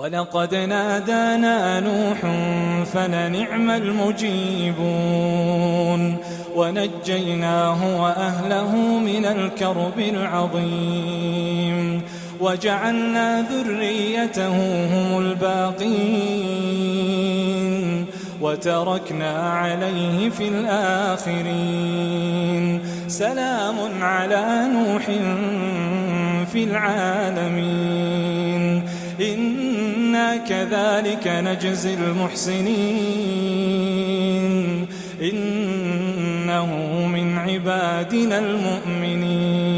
ولقد نادانا نوح فلنعم المجيبون ونجيناه وأهله من الكرب العظيم وجعلنا ذريته هم الباقين وتركنا عليه في الآخرين سلام على نوح في العالمين إنا كذلك نجزي المحسنين إنه من عبادنا المؤمنين